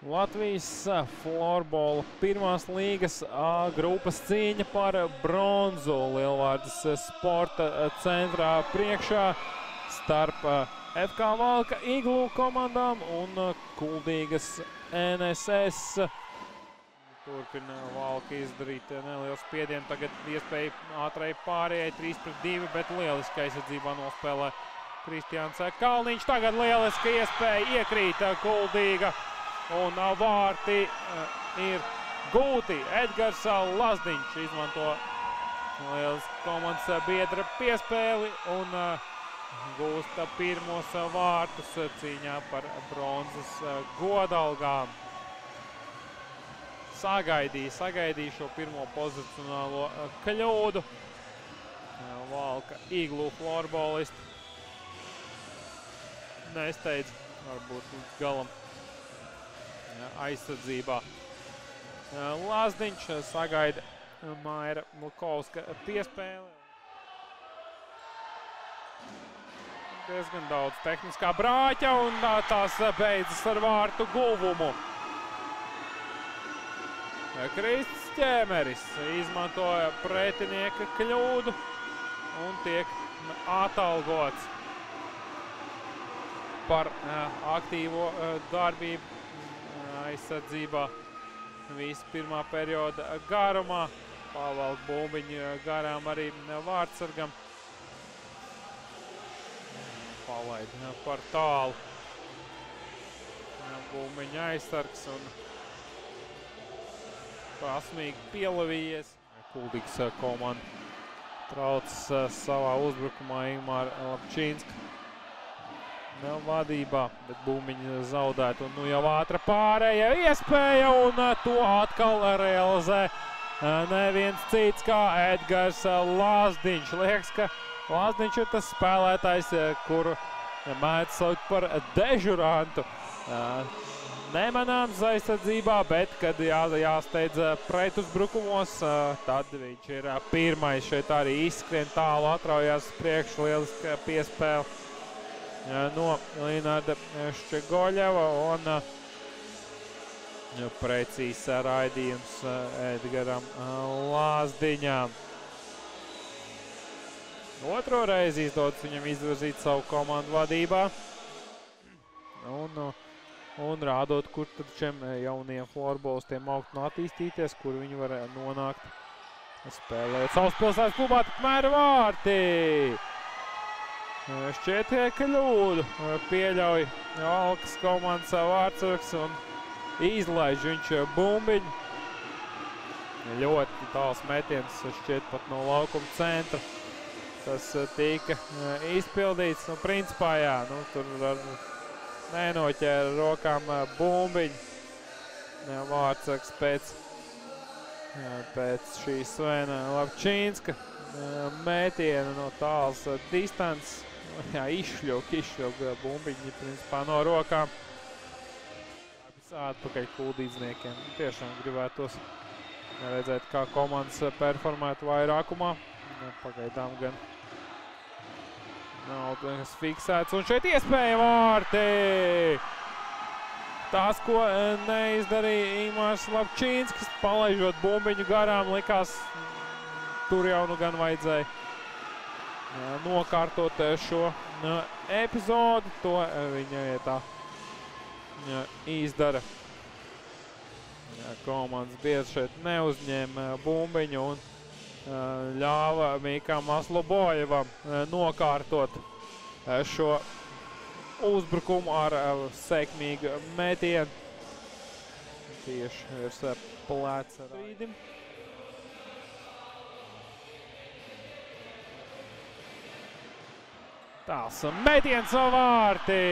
Latvijas florbola pirmās līgas A grupas cīņa par bronzu Lielvārdas sporta centrā priekšā starp FK Valka Iglu komandām un Kuldīgas NSS. Turpina Valka izdarīt nelielu spiedienu, tagad iespēja ātrai pārējai 3-2, bet lieliski aizsardzībā nospēlē Kristiāns Kalniņš. Tagad lieliski iespēja iekrīt Kuldīga. Un vārti ir gūti. Edgars Lazdiņš izmanto lielas komandas biedra piespēli un gūst pirmos vārtus cīņā par bronzas godalgām. Sagaidīja šo pirmo pozicionālo kļūdu. Valka Iglu florbolisti nesteidz varbūt līdz galam aizsardzībā. Lazdiņš sagaida Maira Lukovska piespēli. Diezgan daudz tehniskā brāķa un tās beidzas ar vārtu guvumu. Krists Ķēmeris izmantoja pretinieka kļūdu un tiek atalgots par aktīvo darbību aizsardzībā visu pirmā perioda garumā. Pavalk bumbiņu garām arī vārtsargam. Palaid par tālu. Bumbiņu aizsargs un prasmīgi pielavījies. Kuldīgas komanda trauc savā uzbrukumā Ingmāra Lapčīnska vadībā, bet bumbiņu zaudēt un jau ātra pārēja iespēja un to atkal realizē neviens cits kā Edgars Lazdiņš. Liekas, ka Lazdiņš ir tas spēlētājs, kuru mēdz saukt par dežurantu. Nemanāms aizsardzībā, bet kad jāsteidz pretuzbrukumos, tad viņš ir pirmais. Šeit arī izskrien tālu, atraujās priekš, lieliska piespēle no Linarda Ščegoļeva un precīzs raidījums Edgaram Lazdiņam. Otro reizi izdodas viņam izvirzīt savu komandu vadībā un rādot, kur tad šiem jauniem florbolistiem augt un attīstīties, kur viņi var nonākt spēlēt savas pilsētas klubā, tikmēr vārti. Šķiet kļūdu pieļauj Valkas komandas vārtsargs un izlaiž viņš bumbiņu. Ļoti tāls metiens, šķiet pat no laukuma centra. Tas tika izpildīts. Principā jā, tur nenoķēra rokām bumbiņu. Vārtsargs pēc šī Svena Lapčīnska mētiena no tāls distances. Jā, izšļauka bumbiņi principā no rokām. Atpakaļ kuldīdzniekiem. Tiešām gribētos redzēt, kā komandas performētu vairākumā. Pagaidām gan nav tas fiksēts. Un šeit iespēja vārti! Tas, ko neizdarīja Ingmārs Lapčīnskis, palaižot bumbiņu garām, likās, tur jau nu gan vajadzēja nokārtot šo epizodu. To viņa tā izdara. Komandas biedrs šeit neuzņēma bumbiņu un ļāva Mikam Maslobojevam nokārtot šo uzbrukumu ar sekmīgu metienu. Tieši virs pleca rīdim. Tās metiens vārti!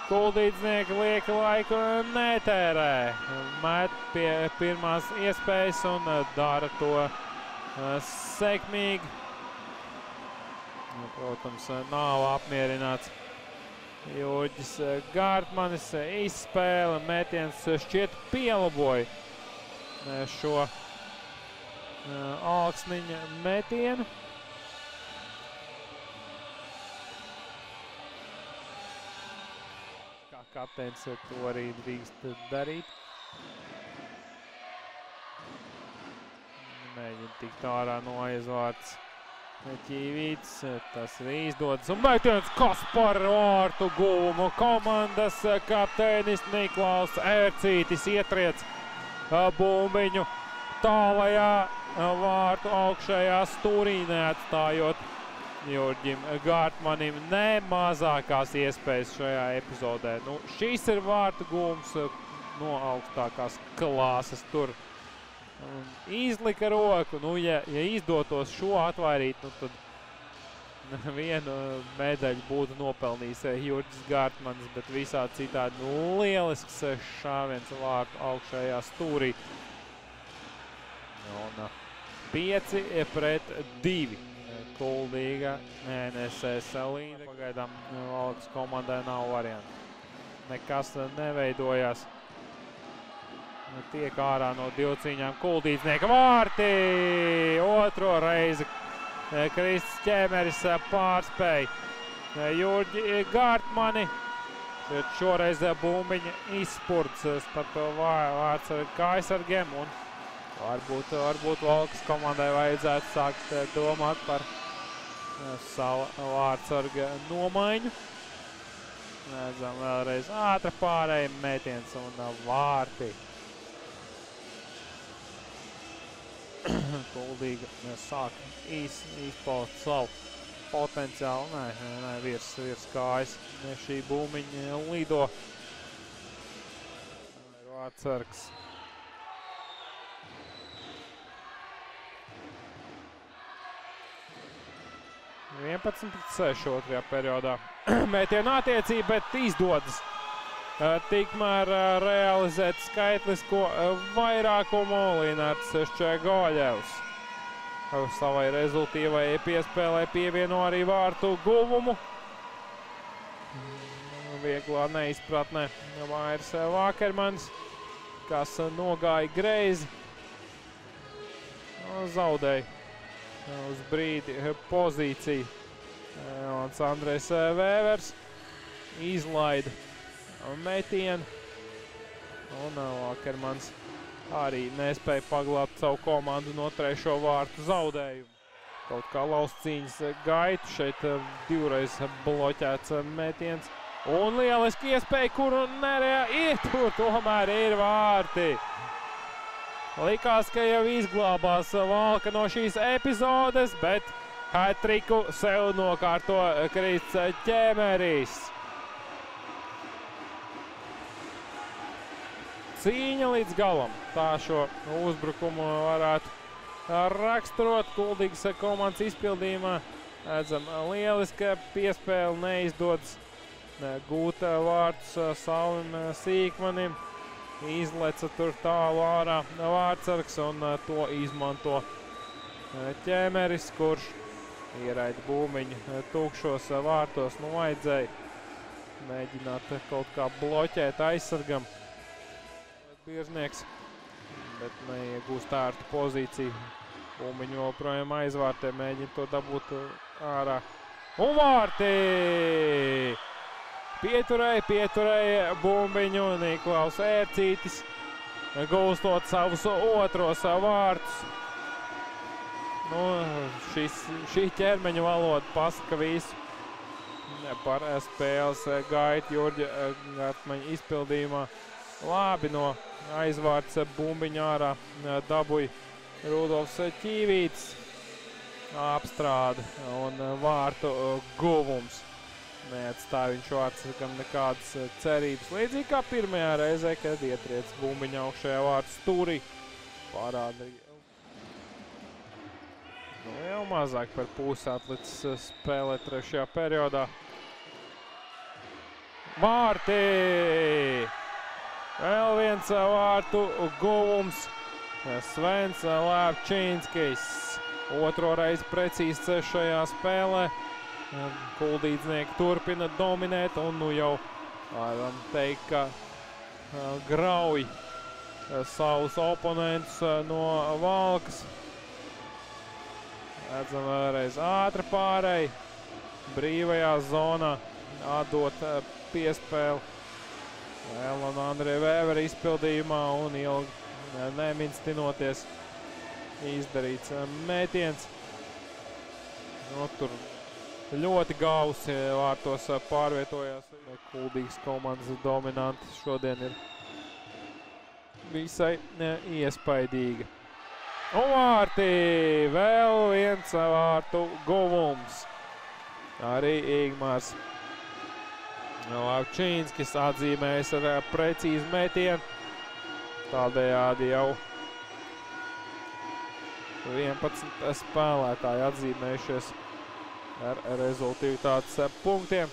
Kuldīdznieki lieka laiku netērē. Met pie pirmās iespējas un dara to sekmīgi. Protams, nav apmierināts Jurģis Gārtmanis. Izspēle, metiens šķiet pielaboja šo Alksniņa metienu. Kā kapteinis to arī drīkst darīt. Mēģina tikt ārā no aizvārds Ķīvīts, tas arī izdodas. Un metiens, kas par vārtu guvumu. Komandas kapteinis Niklaus Ērcītis ietriec bumbiņu tālajā vārtu augšējā stūrī, neatstājot Jurģim Gārtmanim ne mazākās iespējas šajā epizodē. Nu, šis ir vārtu guvums no augstākās klāses tur. Izlika roku, nu, ja izdotos šo atvairīt, nu, tad vienu medaļu būtu nopelnījis Jurģis Gārtmanis, bet visā citādi, nu, lielisks šāviens vārtu augšējā stūrī. Un 5-2. Kuldīga NSS līnija. Pagaidām Valkas komandai nav variantu. Nekas neveidojās. Tiek ārā no divcīņām Kuldīdznieka vārti. Otro reizi Krists Ķēmeris pārspēja Jurģi Gārtmani. Šoreiz bumbiņa izspurts starp vārds ar kājsargiem. Un varbūt Valkas komandai vajadzētu sākt domāt par savu vārdsarga nomaiņu. Redzam vēlreiz ātra pārēja metiens un vārti. Kuldīga sāk izpaust savu potenciālu. Nē, virs kājas šī bumbiņa lido. Vārdsargs. 11-6 otrajā periodā. Mētiena attiecība, bet izdodas tikmēr realizēt skaitlisko vairākumu. Linards Ščegoļevs savai rezultīvai piespēlē pievieno arī vārtu guvumu. Vieglā neizpratnē Vairs Vākermans, kas nogāja greizi, zaudēja uz brīdi pozīciju. Andrejs Vēvers izlaida metienu, un Vākermans arī nespēja paglābt savu komandu no trešo vārtu zaudējumu. Kaut kā lauscīņas gaitu, šeit divreiz bloķēts metiens, un lieliski iespēja, kuru ietur, tomēr ir vārti. Likās, ka jau izglābās Valka no šīs epizodes, bet hat-triku sev nokārto Krists Ķēmeris. Cīņa līdz galam. Tā šo uzbrukumu varētu raksturot Kuldīgas komandas izpildījumā. Redzam, lieliska piespēle neizdodas gūt vārtus Saulim Sīkmanim. Izleca tur tālu ārā vārdsargs, un to izmanto Ķēmeris, kurš ieraida bumbiņu tukšos vārtos. Nu, vajadzēja mēģināt kaut kā bloķēt aizsargam Birznieks, bet neiegūst ārtu pozīciju. Bumbiņu joprojām aizvārtē, mēģina to dabūt ārā. Un vārti! Pieturēja bumbiņu Niklaus Ērcītis, gūstot savus otros vārtus. Nu, šī ķermeņa valoda pasaka visu par spēles gaitu Jurģa Gārtmaņa izpildījumā. Labi no aizvārds bumbiņa ārā dabūja Rudolfs Ķīvīts, apstrāde un vārtu guvums. Neatstāja viņš vārdsargam nekādas cerības. Līdzīgi kā pirmajā reizē, kad ietriec bumbiņa augšējā vārtu stūrī. Parāda jau mazāk par pusi atlicis spēlē trešajā periodā. Vārti! Vēl viens vārtu guvums. Svens Lēpčīnskis. Otro reizi precīzi šajā spēlē. Kuldīdznieki turpina dominēt, un nu jau varam teikt, ka grauj savus oponentus no Valkas. Redzam vēlreiz ātra pārēja. Brīvajā zonā atdot piespēli. Vēl un Andrija Vēvera izpildījumā un ilgi neminstinoties izdarīts mētiens. Nu, tur ļoti gausi vārtos pārvietojās. Kuldīgas komandas dominanti šodien ir visai iespaidīga. Un vārti! Vēl viens vārtu guvums. Arī Igmārs Lavčīnskis atzīmējas ar precīzu metienu. Tādējādi jau 11 spēlētāji atzīmējušies ar rezultātīvitātes punktiem.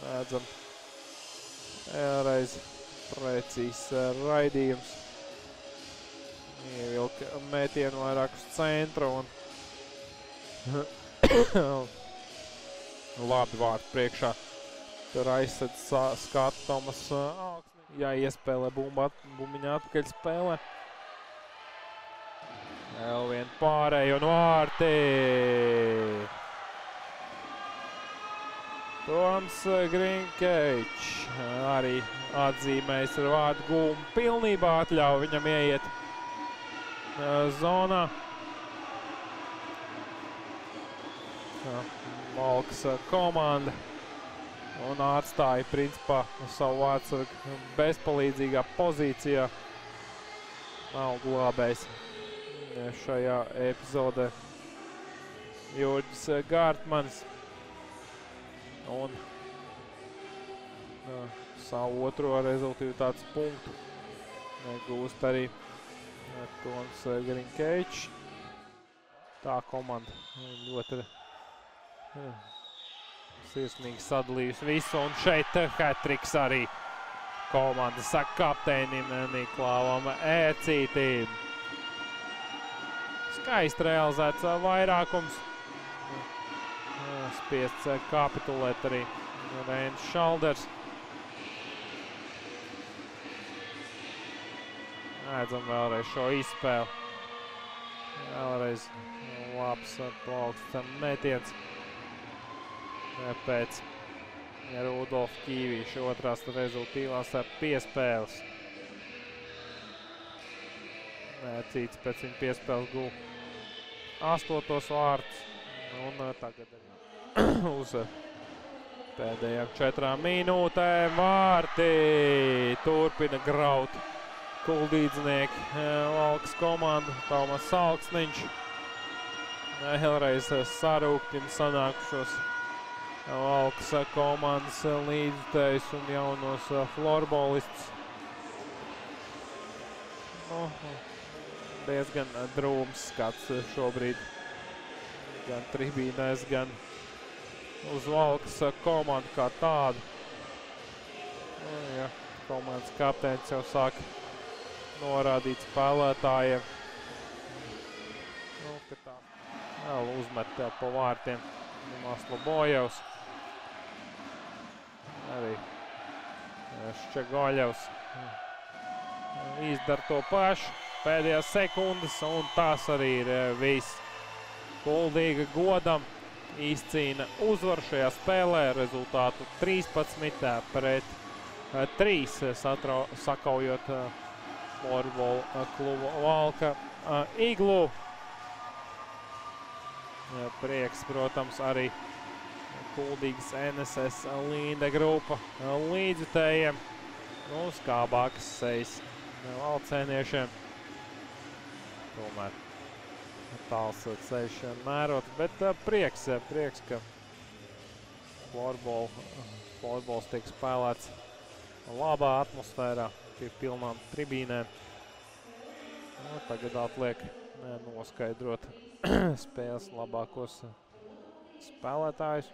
Redzam, vēlreiz precīzs raidījums. Ievilka metienu vairāk uz centru un labi vārtu priekšā. Tur aizsedz skatu Tomas Augsnis. Jā, iespēlē bumbiņa atpakaļ spēlē. Vēl vien pārēj un vārti. Toms Grinkevičs arī atzīmējas ar vārtu guvumu. Pilnībā atļauj viņam ieiet zonā. Valkas komanda un atstāja principā savu vārdsargu bezpalīdzīgā pozīcijā. Nav glābējs šajā epizodē Jurģis Gārtmanis. Un savu otro rezultātīvitātes punktu gūst arī Toms Grinkevičs. Tā komanda ļoti sirsnīgi sadalījusi visu, un šeit hat-triks arī komandas kapteinim Niklāvam Ērcītim. Skaisti realizēts vairākums. Spiests kapitulēt arī Reinis Šalders. Redzam vēlreiz šo izspēli. Vēlreiz labs plauksts metiens pēc Rudolfa Ķīvīša otrās rezultīvās piespēles. Cīts pēc viņa piespēles guva 8. vārtus. Un tagad uz pēdējām 4 minūtēm vārti turpina graut kuldīdznieki. Valkas komanda, Tomas Augsniņš. Vēlreiz sarūktim sanākušos Valkas komandas līdzutējus un jaunos florbolistus. Diezgan drūms skats šobrīd. Gan tribīnēs, gan uz Valkas komandu kā tādu. Ja, komandas kapteinis jau sāk norādīt spēlētājiem. Ka tā vēl uzmet pa vārtiem Maslobojevs. Arī Ščegoļevs izdara to pašu pēdējās sekundes, un tas arī ir viss. Kuldīga godam izcīna uzvaru šajā spēlē, rezultātu 13 pret 3, sakaujot florbola klubu Valka Iglu. Prieks, protams, arī Kuldīgas NSS Līnde grupa līdzutējiem. Skābākas sejas valcēniešiem. Tomēr tāls ceļš mērot, bet prieks, ka florbols tiek spēlēts labā atmosfērā pie pilnām tribīnēm. Tagad atliek noskaidrot spēles labākos spēlētājus.